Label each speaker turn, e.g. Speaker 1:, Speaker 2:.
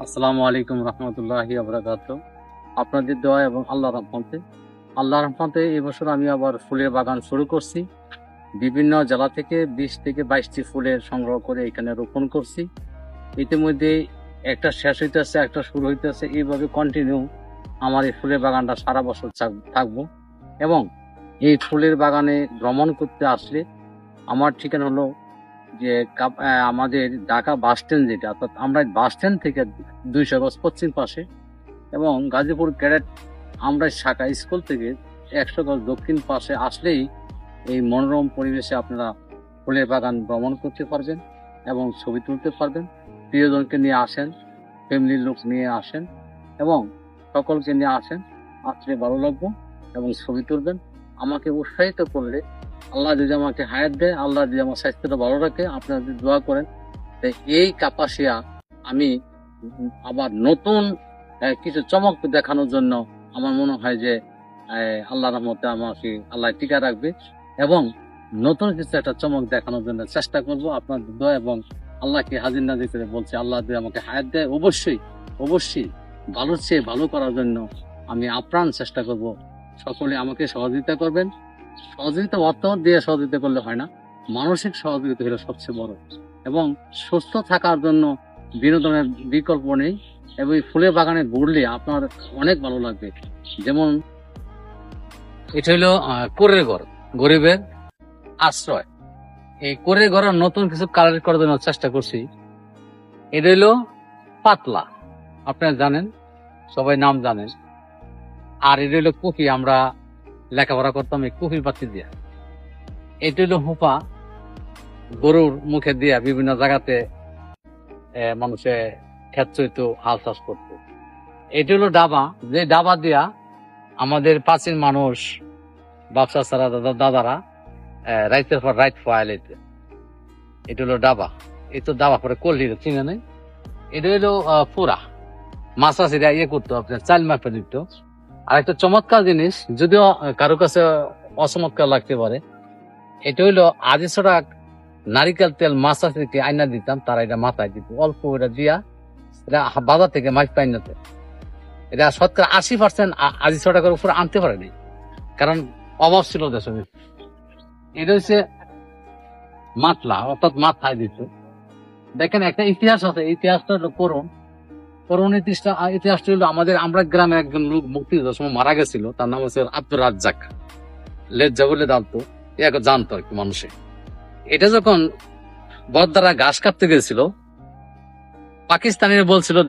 Speaker 1: আসসালামু আলাইকুম রহমতুল্লাহি বারাকাতুহু। আপনাদের দোয়া এবং আল্লাহর রহমতে এবছর আমি আবার ফুলের বাগান শুরু করছি। বিভিন্ন জেলা থেকে 20 থেকে 22টি ফুলের সংগ্রহ করে এখানে রোপণ করছি। ইতিমধ্যে একটা শেষ হইতেছে, একটা শুরু হইতেছে, এইভাবে কন্টিনিউ আমার এই ফুলের বাগানটা সারা বছর থাকবো। এবং এই ফুলের বাগানে ভ্রমণ করতে আসলে আমার ঠিকানা হলো যে আমাদের ঢাকা বাস স্ট্যান্ড, যেটা অর্থাৎ আমরা বাস স্ট্যান্ড থেকে 200 গজ পশ্চিম পাশে, এবং গাজীপুর ক্যাডেট আমরা শাখা স্কুল থেকে 100 গজ দক্ষিণ পাশে আসলেই এই মনোরম পরিবেশে আপনারা ফুলের বাগান ভ্রমণ করতে পারবেন এবং ছবি তুলতে পারবেন। প্রিয়জনকে নিয়ে আসেন, ফ্যামিলির লোক নিয়ে আসেন এবং সকলকে নিয়ে আসেন, আসলে ভালো লাগবে এবং ছবি তুলবেন। আমাকে উৎসাহিত করলে, আল্লাহ যদি আমাকে হায়াত দেয়, আল্লাহ যদি আমার স্বাস্থ্যটা ভালো রাখে, আপনারা যদি দোয়া করেন, এই কাপাসিয়া আমি আবার নতুন কিছু চমক দেখানোর জন্য আমার মনে হয় যে আল্লাহর রহমতে আমাকে আল্লাহ টিকা রাখবে এবং নতুন কিছু একটা চমক দেখানোর জন্য চেষ্টা করব। আপনার দোয়া এবং আল্লাহকে হাজির নাজির করে বলছি, আল্লাহ যদি আমাকে হায়াত দেয়, অবশ্যই ভালোর চেয়ে ভালো করার জন্য আমি আপ্রাণ চেষ্টা করব। সকলে আমাকে সহযোগিতা করবেন। সহযোগিতা অর্থ দিয়ে সহযোগিতা করলে হয় না, মানসিক সহযোগিতা হলো সবচেয়ে বড়। এবং সুস্থ থাকার জন্য বিনোদনের বিকল্প নেই, এবং এই ফুলের বাগানে ঘুরলে আপনার অনেক ভালো লাগবে। যেমন এটা হলো কোরের ঘর, গরিবের আশ্রয়। এই কোরের ঘরের নতুন কিছু কালার করার জন্য চেষ্টা করছি। এটা হলো পাতলা, আপনারা জানেন, সবাই নাম জানেন। আর এটা হলো কফি, আমরা লেখাপড়া করতাম এই কফি পাতি দিয়া। এটা হলো হোপা, গরুর মুখে দিয়া বিভিন্ন জায়গাতে মানুষে ক্ষেত চইতো, হাল চাষ করতো। এটা হলো ডাবা, যে ডাবা দিয়া আমাদের প্রাচীন মানুষ, বাপসা ছাড়া দাদারা রাইতের পর রাইত ফয়ালাইতে। এটা হলো ডাবা। এই তো ডাবা পরে কল্লি চিনে নেই। এটা হলো পুরা মাছ আছে, ইয়ে করতো আপনার চাল মাপে দিত। আর একটা চমৎকার জিনিস, যদিও কারো কাছে অচমৎকার লাগতে পারে, এটা হইলো আজি ছড়া নারিকেল তেল মাছ থেকে আইনা দিতাম, তারা এটা মাথায় দিত অল্প, এটা দিয়া এটা বাজার থেকে মাছ পাইনাতে। এটা শতকরা 80% আজি ছড়া করে উপরে আনতে পারেনি, কারণ অভাব ছিল দেশে। এটা হচ্ছে মাতলা, অর্থাৎ মাথায় দিত। দেখেন একটা ইতিহাস আছে, ইতিহাসটা হলো করুন ইতিহাসটা হলো আমরা গ্রামে একজন লোক মুক্তিযুদ্ধের সময় মারা গেছিল, তার নাম হচ্ছে আব্দুর রাজ্জাক। লেজ্জা বলে জানতো, জানতো আর কি মানুষে। এটা যখন বদ্দারা ঘাস কাটতে গেছিল, পাকিস্তানিরা বলছিল